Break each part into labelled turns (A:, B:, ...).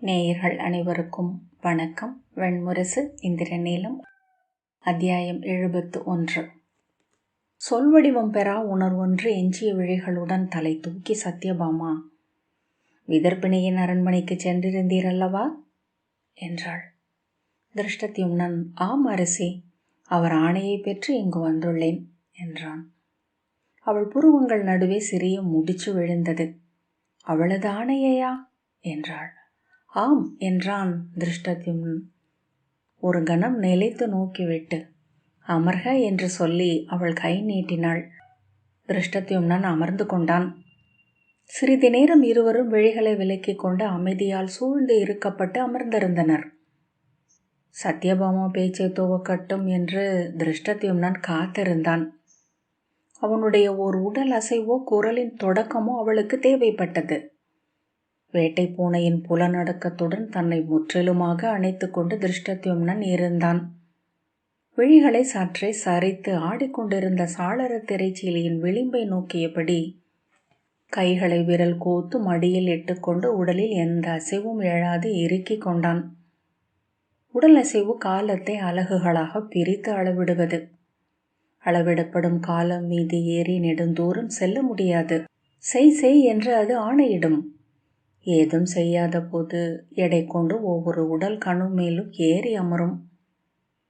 A: நேயர்கள் அனைவருக்கும் வணக்கம். வெண்முரசு இந்திரநீலம். அத்தியாயம் 71. சொல்வடிவம் பெறா உணர்வொன்று எஞ்சிய விழிகளுடன் தலை தூக்கி சத்யபாமா, விதர்பிணியின் அரண்மனைக்கு சென்றிருந்தீரல்லவா என்றாள். திருஷ்டத்யும்னன், ஆம் அரசி, அவர் ஆணையை பெற்று இங்கு வந்துள்ளேன் என்றான். அவள் புருவங்கள் நடுவே சிறிய முடிச்சு விழுந்தது. அவளது ஆணையையா என்றாள். ஆம் என்றான் திருஷ்டத்யும்னன். ஒரு கணம் நிலைத்து நோக்கிவிட்டு அமர்க என்று சொல்லி அவள் கை நீட்டினாள். திருஷ்டத்யும்னன் அமர்ந்து கொண்டான். சிறிது நேரம் இருவரும் விழிகளை விலக்கிக் கொண்டு அமைதியால் சூழ்ந்து இருக்கப்பட்டு அமர்ந்திருந்தனர். சத்யபாமா பேச்சை துவக்கட்டும் என்று திருஷ்டத்யும்னன் காத்திருந்தான். அவனுடைய ஓர் உடல் அசைவோ குரலின் தொடக்கமோ அவளுக்கு தேவைப்பட்டது. வேட்டை பூனையின் புலநடக்கத்துடன் தன்னை முற்றிலுமாக அணைத்து கொண்டு திருஷ்டத்யும்னன் இருந்தான். விழிகளை சற்றே சரித்து ஆடிக்கொண்டிருந்த சாளர திரைச்சீலியின் விளிம்பை நோக்கியபடி கைகளை விரல் கோத்து மடியில் இட்டுக்கொண்டு உடலில் எந்த அசைவும் எழாது இறுக்கிக் கொண்டான். உடல் அசைவு காலத்தை அலகுகளாக பிரித்து அளவிடுவது. அளவிடப்படும் காலம் மீது ஏறி நெடுந்தூரம் செல்ல முடியாது. செய் என்று அது ஆணையிடும். ஏதும் செய்யாத போது எடை கொண்டு ஒவ்வொரு உடல் கணு மேலும் ஏறி அமரும்.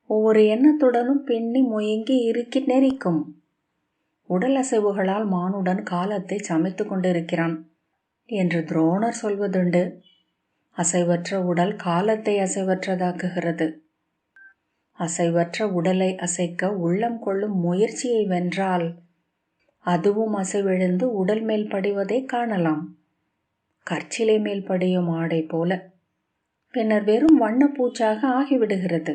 A: ஒவ்வொரு எண்ணத்துடனும் பின்னி முயங்கி இறுக்கி நெறிக்கும். உடல் அசைவுகளால் மானுடன் காலத்தை சமைத்து கொண்டிருக்கிறான் என்று துரோணர் சொல்வதுண்டு. அசைவற்ற உடல் காலத்தை அசைவற்றதாக்குகிறது. அசைவற்ற உடலை அசைக்க உள்ளம் கொள்ளும் முயற்சியை வென்றால் அதுவும் அசைவிழந்து உடல் மேல் படிவதை காணலாம். கற்சிலை மேல் படியும் ஆடை போல. பின்னர் வெறும் வண்ணப்பூச்சாக ஆகிவிடுகிறது.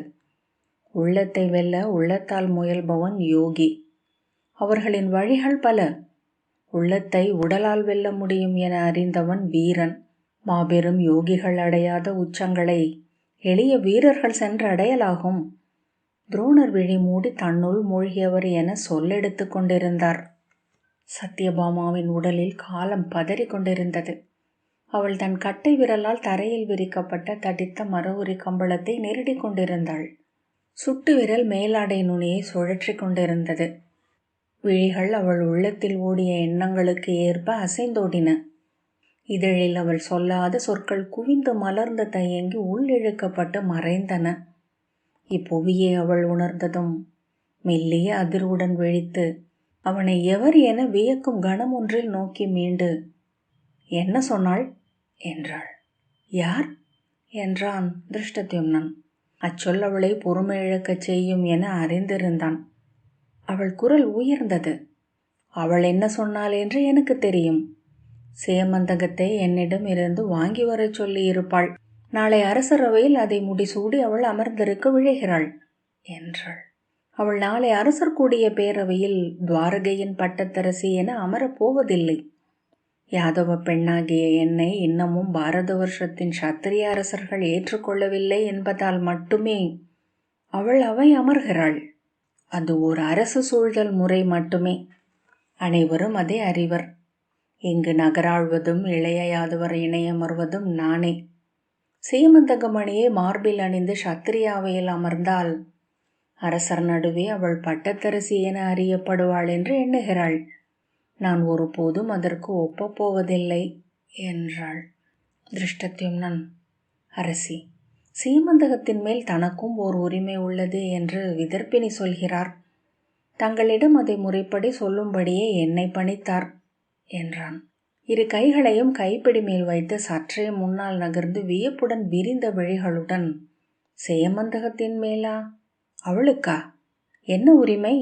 A: உள்ளத்தை வெல்ல உள்ளத்தால் முயல்பவன் யோகி. அவர்களின் வழிகள் பல. உள்ளத்தை உடலால் வெல்ல முடியும் என அறிந்தவன் வீரன். மாபெரும் யோகிகள் அடையாத உச்சங்களை எளிய வீரர்கள் சென்று அடையலாகும். துரோணர் விழி மூடி தன்னுள் மூழ்கியவர் என சொல்லெடுத்து கொண்டிருந்தார். சத்யபாமாவின் உடலில் காலம் பதறி கொண்டிருந்தது. அவள் தன் கட்டை விரலால் தரையில் விரிக்கப்பட்ட தடித்த மரவுரி கம்பளத்தை நெருடி கொண்டிருந்தாள். சுட்டு விரல் மேலாடை நுனியை சுழற்றி கொண்டிருந்தது. விழிகள் அவள் உள்ளத்தில் ஓடிய எண்ணங்களுக்கு ஏற்ப அசைந்தோடின. இதழில் அவள் சொல்லாத சொற்கள் குவிந்து மலர்ந்து தயங்கி உள்ளிழுக்கப்பட்டு மறைந்தன. இப்புவியை அவள் உணர்ந்ததும் மெல்லிய அதிர்வுடன் விழித்து அவனை எவர் என வியக்கும் கணம் ஒன்றில் நோக்கி மீண்டு, என்ன சொன்னாள் என்றாள். யார் என்றான் திருஷ்டத்யும்னன். அச்சொல் அவளை பொறுமை இழக்கச் செய்யும் என அறிந்திருந்தான். அவள் குரல் உயர்ந்தது. அவள் என்ன சொன்னாள் என்று எனக்கு தெரியும். சேமந்தகத்தை என்னிடம் இருந்து வாங்கி வரச் சொல்லி இருப்பாள். நாளை அரசரவையில் அதை முடிசூடி அவள் அமர்ந்திருக்க விழைகிறாள் என்றாள். அவள் நாளை அரசர் கூடிய பேரவையில் துவாரகையின் பட்டத்தரசி என அமரப்போவதில்லை. யாதவ பெண்ணாகிய என்னை இன்னமும் பாரத வருஷத்தின் சத்திரிய அரசர்கள் ஏற்றுக்கொள்ளவில்லை என்பதால் மட்டுமே அவள் அவை அமர்கிறாள். அது ஒரு அரசு சூழ்தல் முறை மட்டுமே. அனைவரும் அதை அறிவர். இங்கு நகராழ்வதும் இளைய யாதவர் இணையமர்வதும் நானே. சீமந்தகமணியை மார்பில் அணிந்து சத்திரியாவையில் அமர்ந்தால் அரசர் நடுவே அவள் பட்டத்தரசி என அறியப்படுவாள் என்று எண்ணுகிறாள். நான் ஒருபோதும் அதற்கு ஒப்பப்போவதில்லை என்றாள். திருஷ்டத்யும்னன், அரசி, சீமந்தகத்தின் மேல் தனக்கும் ஓர் உரிமை உள்ளது என்று விதர்பிணி சொல்கிறார். தங்களிடம் அதை முறைப்படி சொல்லும்படியே என்னை பணித்தார் என்றான். இரு கைகளையும் கைப்பிடி மேல் வைத்து சற்றே முன்னால் நகர்ந்து வியப்புடன் விரிந்த விழிகளுடன், சேமந்தகத்தின் மேலா? அவளுக்கா? என்ன உரிமை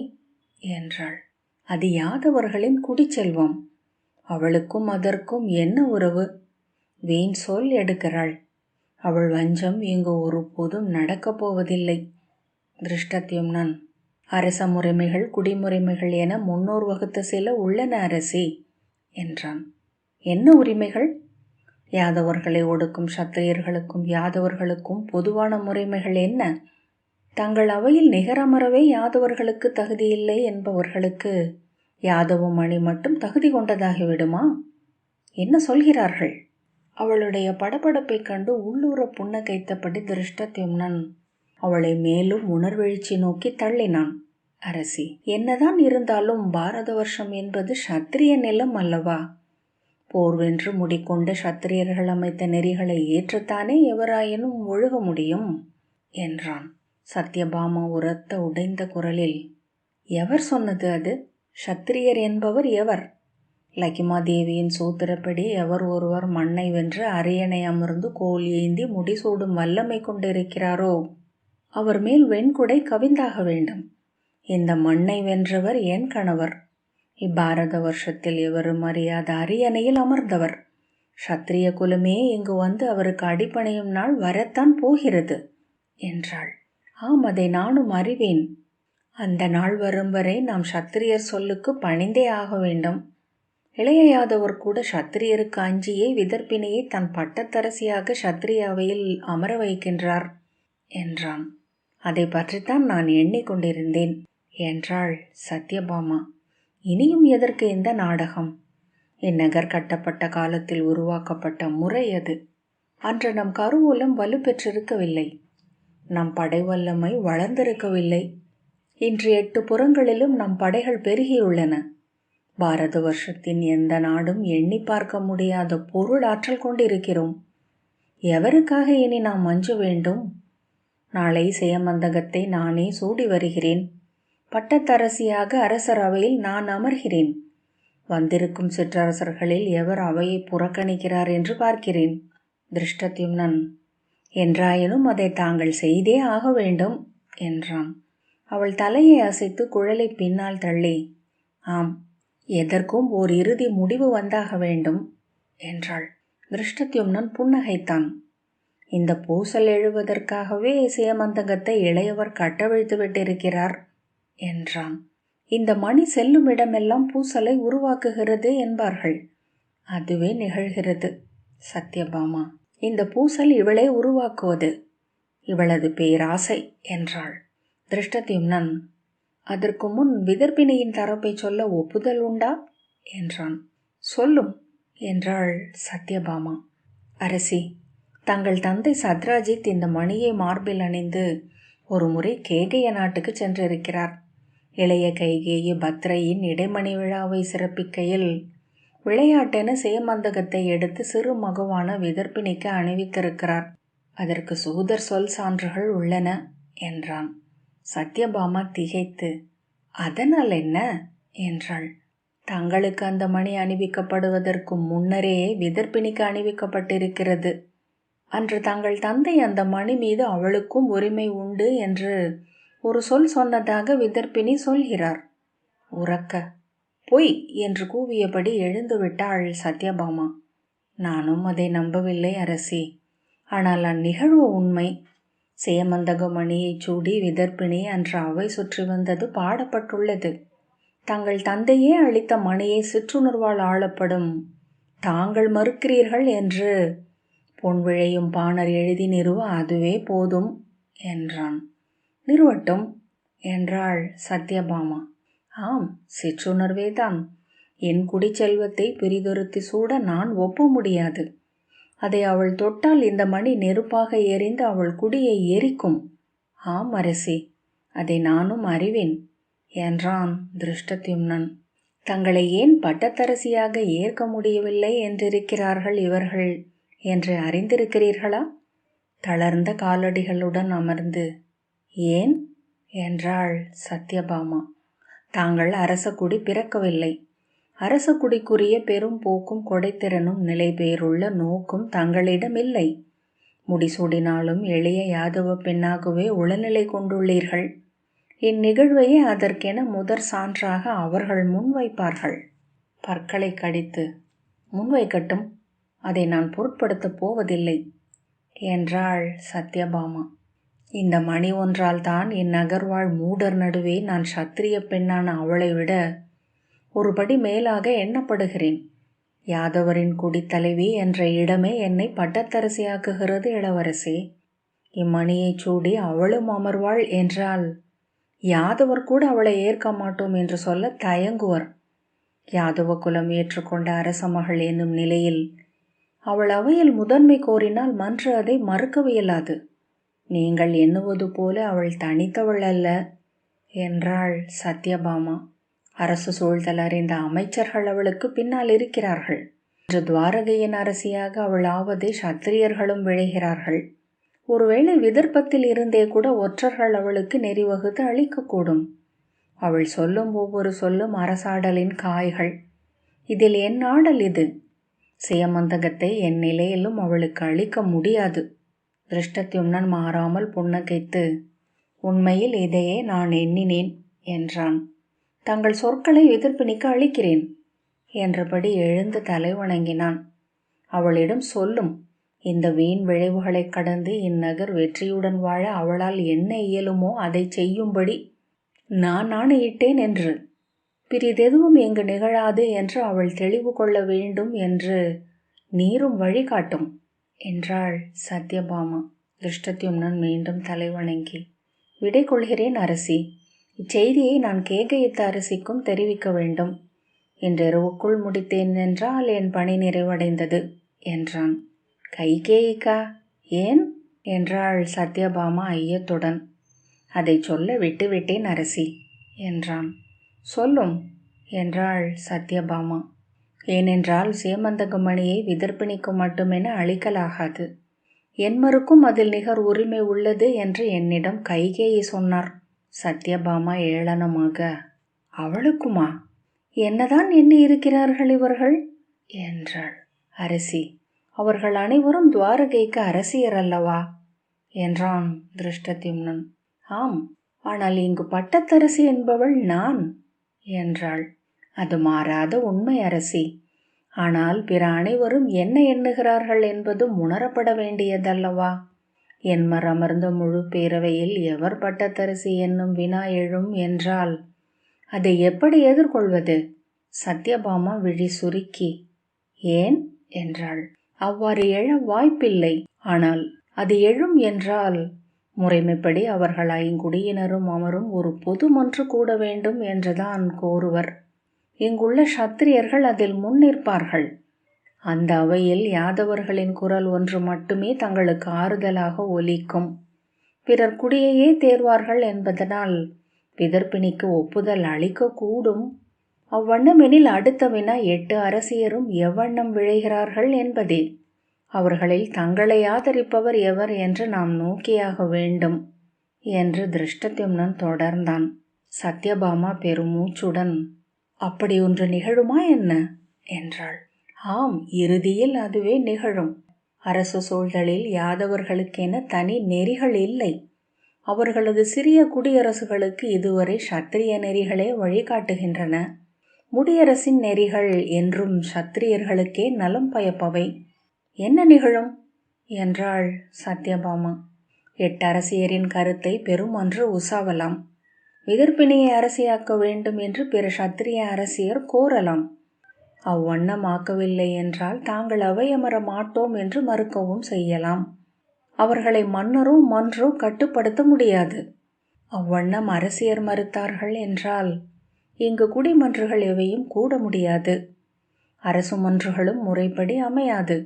A: என்றாள். அது யாதவர்களின் குடிச்செல்வம். அவளுக்கும் அதற்கும் என்ன உறவு? வீண் சொல் எடுக்கிறாள். அவள் வஞ்சம் இங்கு ஒருபோதும் நடக்கப் போவதில்லை. திருஷ்டத்யும்னன், அரச முறைமைகள் குடிமுறைமைகள் என முன்னோர் வகுத்த சில உள்ளன அரசி என்றான். என்ன உரிமைகள்? யாதவர்களை ஒடுக்கும் சத்திரியர்களுக்கும் யாதவர்களுக்கும் பொதுவான முறைமைகள் என்ன? தங்கள் அவையில் நிகரமரவே யாதவர்களுக்கு தகுதியில்லை என்பவர்களுக்கு யாதவ மணி மட்டும் தகுதி கொண்டதாகிவிடுமா? என்ன சொல்கிறார்கள்? அவளுடைய படபடப்பைக் கண்டு உள்ளூர புன்னகைத்தபடி திருஷ்டத்யும்னன் அவளை மேலும் உணர்வெழுச்சி நோக்கி தள்ளினான். அரசி, என்னதான் இருந்தாலும் பாரத வருஷம் என்பது சத்திரிய நிலம் அல்லவா? போர்வென்று முடிக்கொண்ட சத்திரியர்கள் அமைத்த நெறிகளை ஏற்றுத்தானே எவராயினும் ஒழுக முடியும் என்றான். சத்யபாமா உரத்த உடைந்த குரலில், எவர் சொன்னது அது? சத்திரியர் என்பவர் எவர்? லகிமாதேவியின் சூத்திரப்படி எவர் ஒருவர் மண்ணை வென்று அரியணை அமர்ந்து கோல் ஏந்தி முடிசூடும் வல்லமை கொண்டிருக்கிறாரோ அவர் மேல் வெண்குடை கவிந்தாக வேண்டும். இந்த மண்ணை வென்றவர் என் கணவர். இப்பாரத வருஷத்தில் எவரும் அறியாத அரியணையில் அமர்ந்தவர். சத்திரிய குலமே இங்கு வந்து அவருக்கு அடிபணியும் நாள் வரத்தான் போகிறது என்றாள். ஆம், அதை நானும் அறிவேன். அந்த நாள் வரும் வரை நாம் சத்திரியர் சொல்லுக்கு பணிந்தே ஆக வேண்டும். இளைய யாதவர் கூட சத்திரியருக்கு அஞ்சியே விதர்ப்பினியை தன் பட்டத்தரசியாக சத்திரிய அவையில் அமர வைக்கின்றார் என்றான். அதை பற்றித்தான் நான் எண்ணிக்கொண்டிருந்தேன் என்றாள் சத்யபாமா. இனியும் எதற்கு இந்த நாடகம்? இந்நகர் கட்டப்பட்ட காலத்தில் உருவாக்கப்பட்ட முறை அது. அன்று நம் கருவூலம் வலுப்பெற்றிருக்கவில்லை. நம் படை வல்லமை வளர்ந்திருக்கவில்லை. இன்று 8 புறங்களிலும் நம் படைகள் பெருகியுள்ளன. பாரத வருஷத்தின் எந்த நாடும் எண்ணி பார்க்க முடியாத பொருள் ஆற்றல் கொண்டிருக்கிறோம். எவருக்காக இனி நாம் அஞ்ச வேண்டும்? நாளை செயமந்தகத்தை நானே சூடி வருகிறேன். பட்டத்தரசியாக அரசர் அவையில் நான் அமர்கிறேன். வந்திருக்கும் சிற்றரசர்களில் எவர் அவையை புறக்கணிக்கிறார் என்று பார்க்கிறேன். திருஷ்டத்யும்னன், என்றாயினும் அதை தாங்கள் செய்தே ஆக வேண்டும் என்றான். அவள் தலையை அசைத்து குழலை பின்னால் தள்ளி, ஆம், எதற்கும் ஓர் இறுதி முடிவு வந்தாக வேண்டும் என்றாள். திருஷ்டத்யும்னன் புன்னகைத்தான். இந்த பூசல் எழுவதற்காகவே சேமந்தகத்தை இளையவர் கட்டவிழ்த்து விட்டிருக்கிறார் என்றான். இந்த மணி செல்லும் இடமெல்லாம் பூசலை உருவாக்குகிறது என்பார்கள். அதுவே நிகழ்கிறது சத்யபாமா. இந்த பூசல் இவளை உருவாக்குவது. இவளது பேராசை என்றாள். திருஷ்டத்யும்னன், அதற்கு முன் விதர்ப்பினியின் தரப்பை சொல்ல ஒப்புதல் உண்டா என்றான். சொல்லும் என்றாள் சத்யபாமா. அரசி, தங்கள் தந்தை சத்ராஜித் இந்த மணியை மார்பில் அணிந்து ஒரு முறை கேகய நாட்டுக்கு சென்றிருக்கிறார். இளைய கைகேயி பத்ரையின் இடைமணி விழாவை சிறப்பிக்கையில் விளையாட்டென சேமந்தகத்தை எடுத்து சிறு மகவான விதர்ப்பினிக்கு அணிவித்திருக்கிறார். அதற்கு சூதர் சொல் சான்றுகள் உள்ளன என்றான். சத்யபாமா திகைத்து, அதனால் என்ன என்றாள். தங்களுக்கு அந்த மணி அணிவிக்கப்படுவதற்கு முன்னரே விதர்ப்பினிக்கு அணிவிக்கப்பட்டிருக்கிறது. அன்று தங்கள் தந்தை அந்த மணி மீது அவளுக்கும் உரிமை உண்டு என்று ஒரு சொல் சொன்னதாக விதர்ப்பினி சொல்கிறார். உறக்க பொய் என்று கூவியபடி எழுந்துவிட்டாள் சத்யபாமா. நானும் அதை நம்பவில்லை அரசி. ஆனால் அந்நிகழ்வு உண்மை. சேமந்தக மணியை சூடி விதர்ப்பினி அன்று அவை சுற்றி வந்தது பாடப்பட்டுள்ளது. தங்கள் தந்தையே அளித்த மணியை சிற்றுணர்வால் ஆளப்படும் தாங்கள் மறுக்கிறீர்கள் என்று பொன் விழையும் பாணர் எழுதி நிறுவ அதுவே போதும் என்றான். நிறுவட்டும் என்றாள் சத்யபாமா. ஆம், சிற்றுணர்வேதான். என் குடிச்செல்வத்தை பிரிதொருத்தி சூட நான் ஒப்ப முடியாது. அதை அவள் தொட்டால் இந்த மணி நெருப்பாக எரிந்து அவள் குடியை எரிக்கும். ஆம் அரசி, அதை நானும் அறிவேன் என்றான் திருஷ்டத்யும்னன். தங்களை ஏன் பட்டத்தரசியாக ஏற்க முடியவில்லை என்றிருக்கிறார்கள் இவர்கள் என்று அறிந்திருக்கிறீர்களா? தளர்ந்த காலடிகளுடன் அமர்ந்து, ஏன் என்றாள் சத்யபாமா. தாங்கள் அரசகுடி பிறக்கவில்லை. அரசகுடிக்குரிய பெரும் போக்கும் கொடைத்திறனும் நிலை பேருள்ள நோக்கும் தங்களிடம் இல்லை. முடிசூடினாலும் எளிய யாதவ பெண்ணாகவே உளநிலை கொண்டுள்ளீர்கள். இந்நிகழ்வையே அதற்கென முதற் சான்றாக அவர்கள் முன்வைப்பார்கள். பற்களை கடித்து, முன்வைக்கட்டும், அதை நான் பொருட்படுத்தப் போவதில்லை என்றாள் சத்யபாமா. இந்த மணி ஒன்றால் தான் இந்நகர்வாழ் மூடர் நடுவே நான் சத்திரிய பெண்ணான அவளை விட ஒருபடி மேலாக எண்ணப்படுகிறேன். யாதவரின் குடித்தலைவி என்ற இடமே என்னை பட்டத்தரசியாக்குகிறது இளவரசே. இம்மணியை சூடி அவளும் அமர்வாள் என்றால் யாதவர் கூட அவளை ஏற்க மாட்டோம் என்று சொல்ல தயங்குவர். யாதவ குலம் ஏற்றுக்கொண்ட அரச மகள் என்னும் நிலையில் அவள் அவையில் முதன்மை கோரினால் மன்று அதை மறுக்கவியலாது. நீங்கள் எண்ணுவது போல அவள் தனித்தவள் அல்ல என்றாள் சத்யபாமா. அரசு சூழ்தல் அறிந்த அமைச்சர்கள் அவளுக்கு பின்னால் இருக்கிறார்கள். இன்று துவாரகையின் அரசியாக அவள் ஆவதை சத்திரியர்களும் விழைகிறார்கள். ஒருவேளை விதர்ப்பத்தில் இருந்தே கூட ஒற்றர்கள் அவளுக்கு நெறிவகுத்து அளிக்கக்கூடும். அவள் சொல்லும் ஒவ்வொரு சொல்லும் அரசாடலின் காய்கள். இதில் என் ஆடல் இது. சியமந்தகத்தை என் நிலையிலும் அவளுக்கு அளிக்க முடியாது. திருஷ்டத்யும்னன் மாறாமல் புன்னகைத்து, உண்மையில் இதையே நான் எண்ணினேன் என்றான். தங்கள் சொற்களை எதிர்ப்பினிக்கு அளிக்கிறேன் என்றபடி எழுந்து தலை வணங்கினான். அவளிடம் சொல்லும், இந்த வீண் விளைவுகளை கடந்து இந்நகர் வெற்றியுடன் வாழ அவளால் என்ன இயலுமோ அதை செய்யும்படி நான் ஆணையிட்டேன் என்று. பிறிதெதுவும் இங்கு நிகழாது என்று அவள் தெளிவு கொள்ள வேண்டும் என்று நீரும் வழிகாட்டும் என்றாள் சத்யபாமா. திருஷ்டத்யும்னன் மீண்டும் தலை வணங்கி, விடை கொள்கிறேன் அரசி. இச்செய்தியை நான் கேகயித்த அரசிக்கும் தெரிவிக்க வேண்டும். இன்றிரவுக்குள் முடித்தேன் என்றால் என் பணி நிறைவடைந்தது என்றான். கைகேயிக்கா? ஏன் என்றாள் சத்யபாமா ஐயத்துடன். அதை சொல்ல விட்டுவிட்டேன் அரசி என்றான். சொல்லும் என்றாள் சத்யபாமா. ஏனென்றால் சேமந்தகமணியை விதர்ப்பிணிக்கு மட்டுமென அளிக்கலாகாது. என்மருக்கும் அதில் நிகர் உரிமை உள்ளது என்று என்னிடம் கைகேயி சொன்னார். சத்யபாமா ஏளனமாக, அவளுக்குமா? என்னதான் எண்ணி இருக்கிறார்கள் இவர்கள் என்றாள். அரசி, அவர்கள் அனைவரும் துவாரகைக்கு அரசியர் அல்லவா என்றான் திருஷ்டத்யும்னன். ஆம், ஆனால் இங்கு பட்டத்தரசி என்பவள் நான் என்றாள். அது மாறாத உண்மை அரசி. ஆனால் பிற அனைவரும் என்ன எண்ணுகிறார்கள் என்பதும் உணரப்பட வேண்டியதல்லவா? என்மர் அமர்ந்த முழு பேரவையில் எவர் பட்டத்தரசி என்னும் வினா எழும் என்றால் அதை எப்படி எதிர்கொள்வது? சத்யபாமா விழி சுருக்கி, ஏன் என்றாள். அவ்வாறு எழ வாய்ப்பில்லை. ஆனால் அது எழும் என்றால் முறைமைப்படி அவர்கள் ஐங்குடியினரும் அமரும் ஒரு பொது மன்று கூட வேண்டும் என்றுதான் கோருவர். இங்குள்ள சத்திரியர்கள் அதில் முன்னிற்பார்கள். அந்த அவையில் யாதவர்களின் குரல் ஒன்று மட்டுமே தங்களுக்கு ஆறுதலாக ஒலிக்கும். பிறர் குடியையே தேர்வார்கள் என்பதனால் விதர்ப்பிணிக்கு ஒப்புதல் அளிக்கக்கூடும். அவ்வண்ணமெனில் அடுத்த வினா 8 அரசியரும் எவ்வண்ணம் விழைகிறார்கள் என்பதே. அவர்களில் தங்களை ஆதரிப்பவர் எவர் என்று நாம் நோக்கியாக வேண்டும் என்று திருஷ்டத்யும்னன் தொடர்ந்தான். சத்யபாமா பெருமூச்சுடன், அப்படி ஒன்று நிகழுமா என்ன என்றாள். ஆம், இறுதியில் அதுவே நிகழும். அரசு சூழ்தலில் யாதவர்களுக்கென தனி நெறிகள் இல்லை. அவர்களது சிறிய குடியரசுகளுக்கு இதுவரை சத்திரிய நெறிகளே வழிகாட்டுகின்றன. முடியரசின் நெறிகள் என்றும் சத்திரியர்களுக்கே நலம் பயப்பவை. என்ன நிகழும் என்றாள் சத்யபாமா. 8 அரசியரின் கருத்தை பெருமன்று உசாவலாம். விதர்ப்பிணியை அரசியாக்க வேண்டும் என்று பிற சத்திரிய அரசியர் கோரலாம். அவ்வண்ணம் ஆக்கவில்லை என்றால் தாங்கள் அவையமர மாட்டோம் என்று மறுக்கவும் செய்யலாம். அவர்களை மன்னரோ மன்றோ கட்டுப்படுத்த முடியாது. அவ்வண்ணம் அரசியர் மறுத்தார்கள் என்றால் இங்கு குடிமன்றுகள் எவையும் கூட முடியாது. அரசு மன்றுகளும் முறைப்படி அமையாது.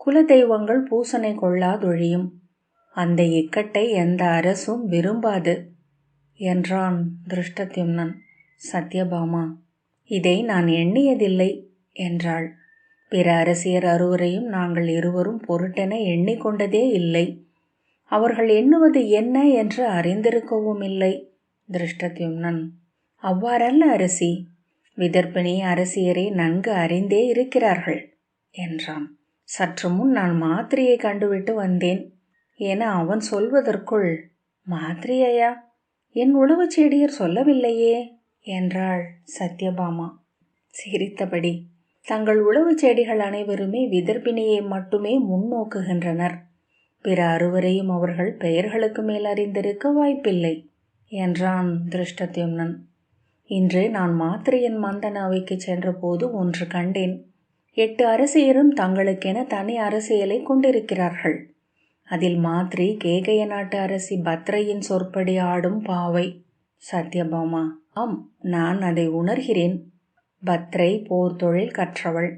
A: குல தெய்வங்கள் பூசனை கொள்ளாதொழியும். அந்த இக்கட்டை எந்த அரசும் விரும்பாது என்றான் திருஷ்டத்யும்னன். சத்யபாமா, இதை நான் எண்ணியதில்லை என்றாள். பிற அரசியர் அறுவரையும் நாங்கள் இருவரும் பொருட்டென எண்ணிக்கொண்டதே இல்லை. அவர்கள் எண்ணுவது என்ன என்று அறிந்திருக்கவும் இல்லை. திருஷ்டத்யும்னன், அவ்வாறல்ல அரசி. விதர்ப்பிணி அரசியரை நன்கு அறிந்தே இருக்கிறார்கள் என்றான். சற்று முன் நான் மாத்திரையை கண்டுவிட்டு வந்தேன் என அவன் சொல்வதற்குள், மாத்திரையா? என் உளவு செடியர் சொல்லவில்லையே என்றாள் சத்யபாமா சிரித்தபடி. தங்கள் உளவு செடிகள் அனைவருமே விதர்ப்பிணியை மட்டுமே முன்னோக்குகின்றனர். பிற அறுவரையும் அவர்கள் பெயர்களுக்கு மேல் அறிந்திருக்க வாய்ப்பில்லை என்றான் திருஷ்டத்யும்னன். இன்று நான் மாத்திரையின் மந்தன அவைக்கு சென்றபோது ஒன்று கண்டேன். 8 அரசியரும் தங்களுக்கென தனி அரசியலை கொண்டிருக்கிறார்கள். அதில் மாத்ரி கேகய நாட்டு அரசி பத்ரையின் சொற்படி ஆடும் பாவை. சத்யபாமா, ஆம், நான் அதை உணர்கிறேன். பத்ரை போர் தொழில் கற்றவள்,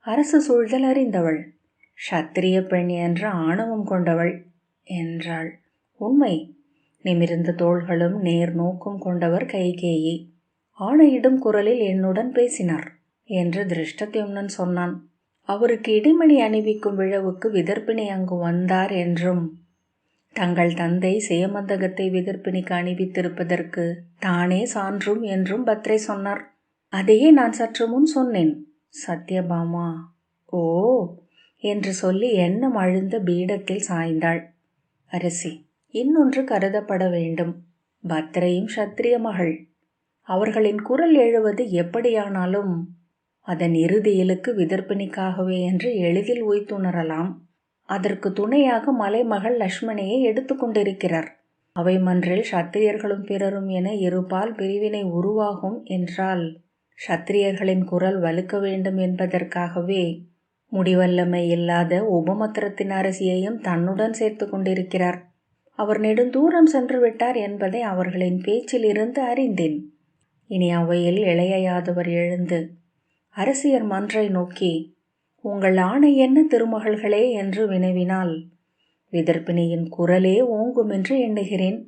A: அரசு சூழ்தல் அறிந்தவள். க்ஷத்திரிய பெண் என்ற ஆணவம் கொண்டவள் என்றாள். உண்மை. நிமிர்ந்த தோள்களும் நேர் நோக்கும் கொண்டவர் கைகேயி. ஆணையிடும் குரலில் என்னுடன் பேசினார் என்று திருஷ்டத்யும்னன் சொன்னான். அவருக்கு இடிமணி அணிவிக்கும் விழாவுக்கு விதர்ப்பிணி அங்கு வந்தார் என்றும் தங்கள் தந்தை சேமந்தகத்தை விதர்ப்பிணிக்கு அணிவித்திருப்பதற்கு தானே சான்றும் என்றும் பத்ரை சொன்னார். அதையே நான் சற்று முன் சொன்னேன். சத்யபாமா ஓ என்று சொல்லி எண்ணம் அழுந்த பீடத்தில் சாய்ந்தாள். அரசி, இன்னொன்று கருதப்பட வேண்டும். பத்ரையும் க்ஷத்திரிய மகள். அவர்களின் குரல் எழுவது எப்படியானாலும் அதன் இறுதி இலக்கு விதர்ப்பிணிக்காகவே என்று எளிதில் உய்த்துணரலாம். அதற்கு துணையாக மலைமகள் லக்ஷ்மணியை எடுத்து கொண்டிருக்கிறார். அவை மன்றில் க்ஷத்திரியர்களும் பிறரும் என இருபால் பிரிவினை உருவாகும் என்றால் க்ஷத்திரியர்களின் குரல் வலுக்க வேண்டும் என்பதற்காகவே முடிவல்லமை இல்லாத உபமத்திரத்தின் அரசியையும் தன்னுடன் சேர்த்து கொண்டிருக்கிறார். அவர் நெடுந்தூரம் சென்று விட்டார் என்பதை அவர்களின் பேச்சில் இருந்து அறிந்தேன். இனி அவையில் இளைய யாதவர் எழுந்து அரசியர் மன்றை நோக்கி, உங்கள் ஆணை என்ன திருமகள்களே என்று வினவினால் விதர்ப்பிணியின் குரலே ஓங்கும் என்று எண்ணுகிறேன்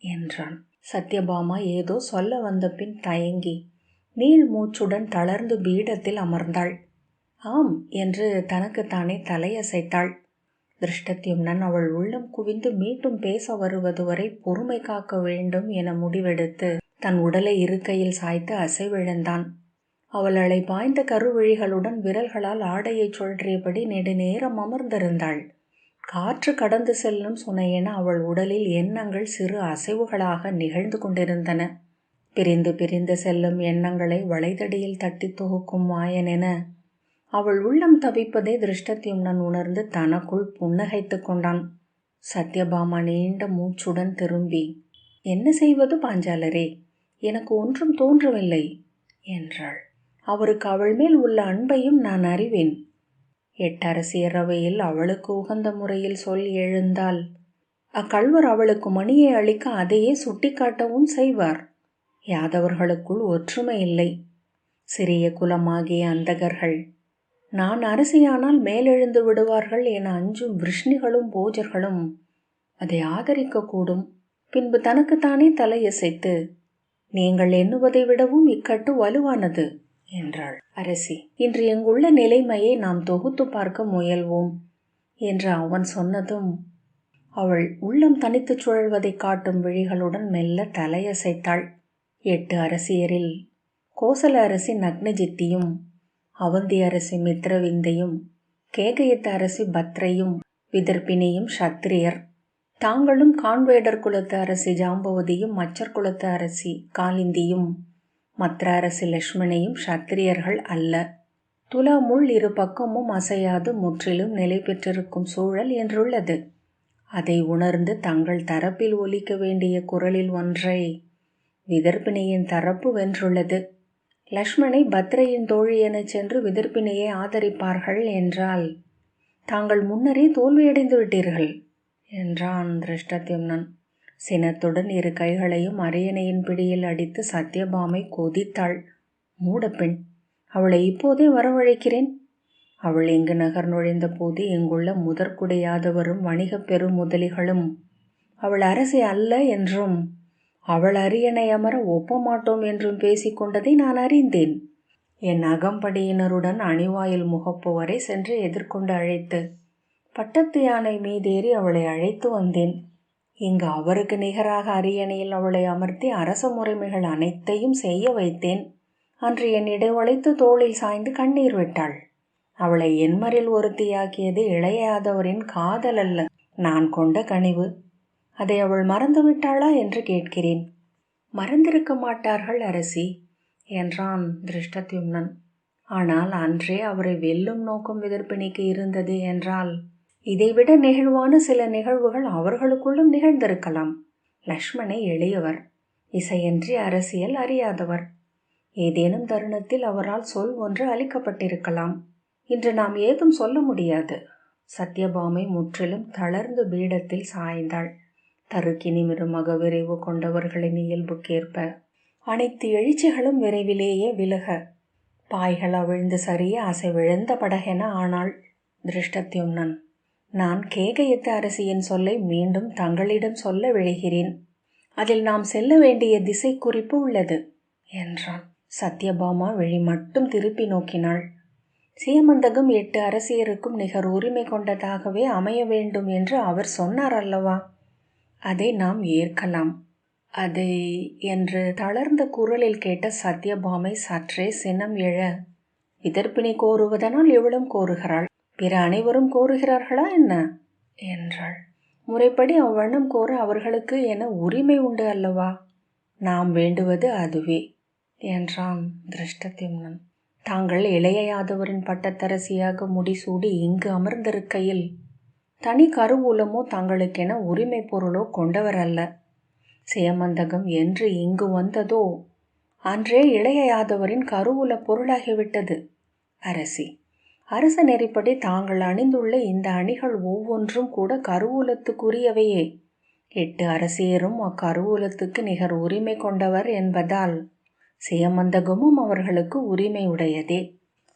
A: என்றான். சத்யபாமா ஏதோ சொல்ல வந்த பின் தயங்கி நீள் மூச்சுடன் தளர்ந்து பீடத்தில் அமர்ந்தாள். ஆம் என்று தனக்குத்தானே தலையசைத்தாள். திருஷ்டத்யும்னன் அவள் உள்ளம் குவிந்து மீண்டும் பேச வருவது வரை பொறுமை காக்க வேண்டும் என முடிவெடுத்து தன் உடலை இருக்கையில் சாய்த்து அசைவிழந்தான். அவள் அலை பாய்ந்த கருவிழிகளுடன் விரல்களால் ஆடையை சுழற்றியபடி நெடுநேரம் அமர்ந்திருந்தாள். காற்று கடந்து செல்லும் சுனையென அவள் உடலில் எண்ணங்கள் சிறு அசைவுகளாக நிகழ்ந்து கொண்டிருந்தன. பிரிந்து பிரிந்து செல்லும் எண்ணங்களை வளைதடியில் தட்டி தொகுக்கும் மாயனென அவள் உள்ளம் தவிப்பதை திருஷ்டத்யும்னன் உணர்ந்து தனக்குள் புன்னகைத்து கொண்டான். சத்யபாமா நீண்ட மூச்சுடன் திரும்பி, என்ன செய்வது பாஞ்சாலரே, எனக்கு ஒன்றும் தோன்றவில்லை என்றாள். அவருக்கு அவள் மேல் உள்ள அன்பையும் நான் அறிவேன். எட்டரசியர் அவையில் அவளுக்கு உகந்த முறையில் சொல் எழுந்தால் அக்கள்வர் அவளுக்கு மணியை அளிக்க அதையே சுட்டிக்காட்டவும் செய்வார். யாதவர்களுக்குள் ஒற்றுமை இல்லை. சிறிய குலமாகிய அந்தகர்கள் நான் அரசியானால் மேலெழுந்து விடுவார்கள் என அஞ்சும் விஷ்ணிகளும் போஜர்களும் அதை ஆதரிக்கக்கூடும். பின்பு தனக்குத்தானே தலையசைத்து, நீங்கள் எண்ணுவதை விடவும் இக்கட்டு வலுவானது என்றாள். அரசி, இன்று எங்குள்ள நிலைமையை நாம் தொகுத்து பார்க்க முயல்வோம் என்று அவன் சொன்னதும் அவள் உள்ளம் தனித்துச் சுழல்வதை காட்டும் விழிகளுடன் மெல்ல தலையசைத்தாள். 8 அரசியரில் கோசல அரசி நக்னஜித்தியும், அவந்தி அரசி மித்ரவிந்தையும், கேகயத்த அரசி பத்ரையும், விதர்ப்பினியும் க்ஷத்திரியர். தாங்களும் கான்வேடர் குலத்து அரசி ஜாம்பவதியும், மச்சர் குலத்து அரசி காலிந்தியும், மற்ற அரசி லக்ஷ்மணியும் க்ஷத்திரியர்கள் அல்ல. துலாமுள் இரு பக்கமும் அசையாது முற்றிலும் நிலை பெற்றிருக்கும் சூழல் என்றுள்ளது. அதை உணர்ந்து தங்கள் தரப்பில் ஒலிக்க வேண்டிய குரலில் ஒன்றை விதர்ப்பினியின் தரப்பு வென்றுள்ளது. லக்ஷ்மணை பத்ரையின் தோழி எனச் சென்று விதர்ப்பினியை ஆதரிப்பார்கள் என்றால் தாங்கள் முன்னரே தோல்வியடைந்து விட்டீர்கள் என்றான் திருஷ்டத்யும்னன். சினத்துடன் இரு கைகளையும் அரியணையின் பிடியில் அடித்து சத்யபாமை கொதித்தாள். மூடப்பெண், அவளை இப்போதே வரவழைக்கிறேன். அவள் இங்கு நகர் நுழைந்த போது இங்குள்ள முதற்குடையாதவரும் வணிகப் பெரும் முதலிகளும் அவள் அரசி அல்ல என்றும் அவள் அரியணை அமர ஒப்பமாட்டோம் என்றும் பேசிக்கொண்டதை நான் அறிந்தேன். என் அகம்படியினருடன் அணிவாயில் முகப்பு வரை சென்று எதிர்கொண்டு அழைத்து பட்டத்து யானை மீதேறி அவளை அழைத்து வந்தேன். இங்கு அவருக்கு நிகராக அரியணையில் அவளை அமர்த்தி அரச முறைமைகள் அனைத்தையும் செய்ய வைத்தேன். அன்று என் இடைவளைத்து தோளில் சாய்ந்து கண்ணீர் விட்டாள். அவளை என்மரில் ஒருத்தியாக்கியது இளையாதவரின் காதல் அல்ல, நான் கொண்ட கனிவு. அதை அவள் மறந்து விட்டாளா என்று கேட்கிறேன். மறந்திருக்க மாட்டார்கள் அரசி என்றான் திருஷ்டத்யும்னன். ஆனால் அன்றே அவரை வெல்லும் நோக்கம் விதர்ப்பிணிக்கு இருந்தது என்றால் இதைவிட நெகிழ்வான சில நிகழ்வுகள் அவர்களுக்குள்ளும் நிகழ்ந்திருக்கலாம். லக்ஷ்மணை எளியவர், இசையன்றி அரசியல் அறியாதவர். ஏதேனும் தருணத்தில் அவரால் சொல் ஒன்று அளிக்கப்பட்டிருக்கலாம். இன்று நாம் ஏதும் சொல்ல முடியாது. சத்யபாமை முற்றிலும் தளர்ந்து பீடத்தில் சாய்ந்தாள். தருக்கினி மிருமக விரைவு கொண்டவர்களின் இயல்புக்கேற்ப அனைத்து எழுச்சிகளும் விரைவிலேயே விலக பாய்கள் அவிழ்ந்து சரிய அசைவிழந்த படகென ஆனாள். திருஷ்டத்யும்னன். நான் கேகயத்து அரசியின் சொல்லை மீண்டும் தங்களிடம் சொல்ல விழைகிறேன். அதில் நாம் செல்ல வேண்டிய திசை குறிப்பு உள்ளது என்றான். சத்யபாமா விழி மட்டும் திருப்பி நோக்கினாள். சீமந்தகம் 8 அரசியருக்கும் நிகர் உரிமை கொண்டதாகவே அமைய வேண்டும் என்று அவர் சொன்னார் அல்லவா? அதை நாம் ஏற்கலாம். அதை என்று தளர்ந்த குரலில் கேட்ட சத்யபாமை சற்றே சினம் எழ, விதர்ப்பினி கோருவதனால் இவளும் கோருகிறாள், பிற அனைவரும் கோருகிறார்களா என்ன என்றாள். முறைப்படி அவ்வண்ணம் கோர அவர்களுக்கு என உரிமை உண்டு அல்லவா? நாம் வேண்டுவது அதுவே என்றான் திருஷ்டத்யும்னன். தாங்கள் இளைய யாதவரின் பட்டத்தரசியாக முடிசூடி இங்கு அமர்ந்திருக்கையில் தனி கருவூலமோ தங்களுக்கென உரிமை பொருளோ கொண்டவர் அல்ல. சேமந்தகம் என்று இங்கு வந்ததோ அன்றே இளைய யாதவரின் கருவூல பொருளாகிவிட்டது. அரசி, அரச நெறிப்படி தாங்கள் அணிந்துள்ள இந்த அணிகள் ஒவ்வொன்றும் கூட கருவூலத்துக்குரியவையே. 8 அரசியரும் அக்கருவூலத்துக்கு நிகர் உரிமை கொண்டவர் என்பதால் சேமந்தகமும் அவர்களுக்கு உரிமை உடையதே.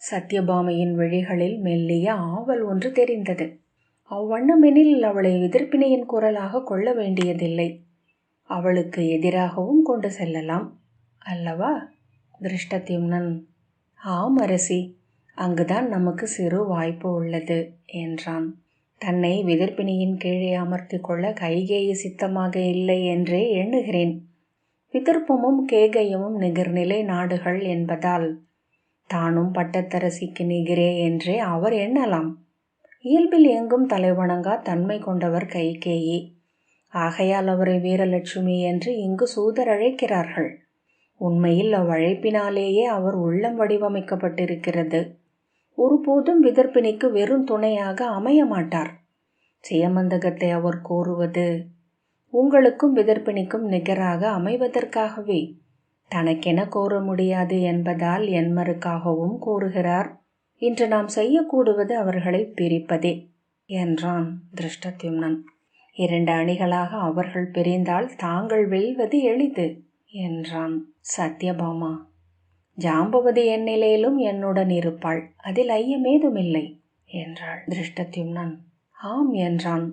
A: சத்யபாமையின் விழிகளில் மெல்லிய ஆவல் ஒன்று தெரிந்தது. அவ்வண்ணமெனில் அவளை விதர்ப்பினியின் குரலாக கொள்ள வேண்டியதில்லை, அவளுக்கு எதிராகவும் கொண்டு செல்லலாம் அல்லவா? திருஷ்டத்யும்னன். ஆம் அரசி, அங்குதான் நமக்கு சிறு வாய்ப்பு உள்ளது என்றான். தன்னை விதர்ப்பினியின் கீழே அமர்த்தி கொள்ள கைகேயி சித்தமாக இல்லை என்றே எண்ணுகிறேன். விதர்ப்பமும் கேகயமும் நிகர்நிலை நாடுகள் என்பதால் தானும் பட்டத்தரசிக்கு நிகரே என்றே அவர் எண்ணலாம். இயல்பில் எங்கும் தலைவணங்கா தன்மை கொண்டவர் கைகேயி. ஆகையால் அவரை வீரலட்சுமி என்று இங்கு சூதர் அழைக்கிறார்கள். உண்மையில் அவ்வழைப்பினாலேயே அவர் உள்ளம் வடிவமைக்கப்பட்டிருக்கிறது. ஒருபோதும் விதர்ப்பினிக்கு வெறும் துணையாக அமைய மாட்டார். சேமந்தகத்தை அவர் கோருவது உங்களுக்கும் விதர்ப்பினிக்கும் நிகராக அமைவதற்காகவே. தனக்கென கோர முடியாது என்பதால் என்மருக்காகவும் கோருகிறார். இன்று நாம் செய்யக்கூடுவது அவர்களை பிரிப்பதே என்றான் திருஷ்டத்யும்னன். 2 அணிகளாக அவர்கள் பிரிந்தால் தாங்கள் வெல்வது எளிது என்றான். சத்யபாமா, ஜாம்பவதி என் நிலையிலும் என்னுடன் இருப்பாள், அதில் ஐயமேதுமில்லை என்றாள். திருஷ்டத்யும்னன் ஆம் என்றான்.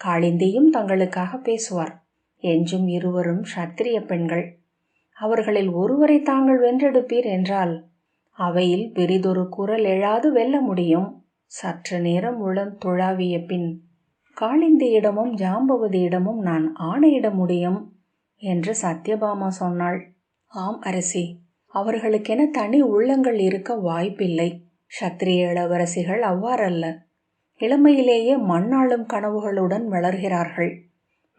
A: காளிந்தியும் தங்களுக்காக பேசுவார். எஞ்சும் இருவரும் சத்திரிய பெண்கள். அவர்களில் ஒருவரை தாங்கள் வென்றெடுப்பீர் என்றால் அவையில் பெரிதொரு குரல் எழாது வெல்ல முடியும். சற்று நேரம் உளம் துழாவிய பின் காளிந்தியிடமும் ஜாம்பவதியிடமும் நான் ஆணையிட முடியும் என்று சத்யபாமா சொன்னாள். ஆம் அரசி, அவர்களுக்கென தனி உள்ளங்கள் இருக்க வாய்ப்பில்லை. சத்திரிய இளவரசிகள் அவ்வாறல்ல. இளமையிலேயே மண்ணாளும் கனவுகளுடன் வளர்கிறார்கள்.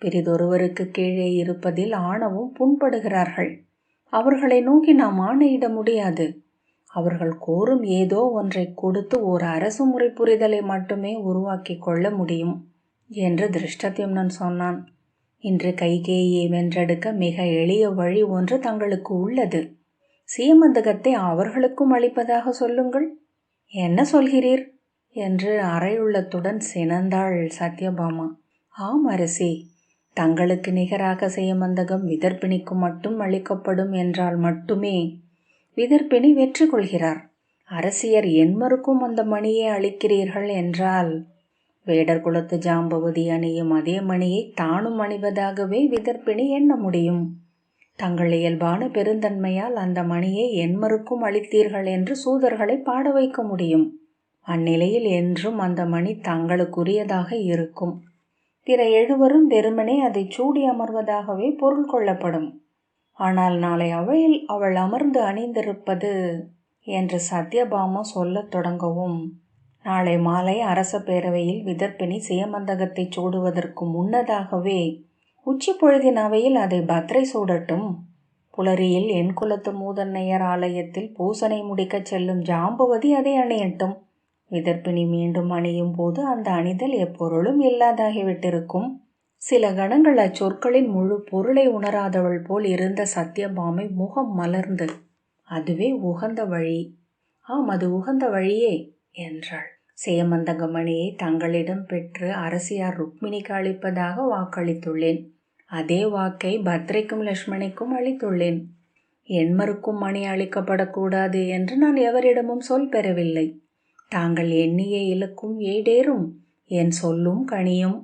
A: பெரிதொருவருக்கு கீழே இருப்பதில் ஆணவும் புண்படுகிறார்கள். அவர்களை நோக்கி நாம் ஆணையிட முடியாது. அவர்கள் கோரும் ஏதோ ஒன்றை கொடுத்து ஒரு அரசு முறை புரிதலை மட்டுமே உருவாக்கி கொள்ள முடியும் என்று திருஷ்டத்யும்னன் சொன்னான். இன்று கைகேயை வென்றெடுக்க மிக எளிய வழி ஒன்று தங்களுக்கு உள்ளது. சீமந்தகத்தை அவர்களுக்கும் அளிப்பதாக சொல்லுங்கள். என்ன சொல்கிறீர் என்று அரையுள்ளத்துடன் சினந்தாள் சத்யபாமா. ஆம் அரசி, தங்களுக்கு நிகராக சேமந்தகம் விதர்ப்பினிக்கு மட்டும் அளிக்கப்படும் என்றால் மட்டுமே விதர்ப்பினி வெற்றி கொள்கிறார். அரசியர் என்மருக்கும் அந்த மணியை அளிக்கிறீர்கள் என்றால் வேடர் குலத்து ஜாம்பவதி அணியும் அதே மணியை தானும் அணிவதாகவே விதர்ப்பினி எண்ண முடியும். தங்கள் இயல்பான பெருந்தன்மையால் அந்த மணியை என்மருக்கும் அளித்தீர்கள் என்று சூதர்களை பாட வைக்க முடியும். அந்நிலையில் என்றும் அந்த மணி தங்களுக்குரியதாக இருக்கும். பிற 7வரும் வெறுமனே அதை சூடி அமர்வதாகவே பொருள் கொள்ளப்படும். ஆனால் நாளை அவையில் அவள் அமர்ந்து அணிந்திருப்பது என்று சத்யபாமா சொல்லத் தொடங்கவும், நாளை மாலை அரச பேரவையில் விதர்ப்பினி சேமந்தகத்தை சூடுவதற்கு முன்னதாகவே உச்சி பொழுதின் அவையில் அதை பத்ரை சூடட்டும். புலரியில் என் குலத்து மூதன்னையர் ஆலயத்தில் பூசனை முடிக்கச் செல்லும் ஜாம்பவதி அதை அணியட்டும். விதர்ப்பினி மீண்டும் அணியும் போது அந்த அணிதல் எப்பொருளும் இல்லாதாகிவிட்டிருக்கும். சில கணங்கள் அச்சொற்களின் முழு பொருளை உணராதவள் போல் இருந்த சத்யபாமை முகம் மலர்ந்து, அதுவே உகந்த வழி, ஆம் அது உகந்த வழியே என்றாள். சேமந்தக மணியை தங்களிடம் பெற்று அரசியார் ருக்மிணிக்கு அளிப்பதாக வாக்களித்துள்ளேன். அதே வாக்கை பத்ரைக்கும் லட்சுமணிக்கும் அளித்துள்ளேன். என்மருக்கும் மணி அளிக்கப்படக்கூடாது என்று நான் எவரிடமும் சொல் பெறவில்லை. தாங்கள் எண்ணிய இலக்கும் ஈடேறும், என் சொல்லும் கனியும்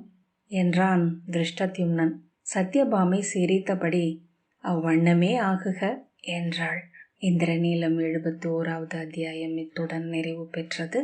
A: என்றான் திருஷ்டத்யும்னன். சத்யபாமை சிரித்தபடி அவ்வண்ணமே ஆகுக என்றாள். இந்திரநீலம் 71வது அத்தியாயம் இத்துடன் நிறைவு பெற்றது.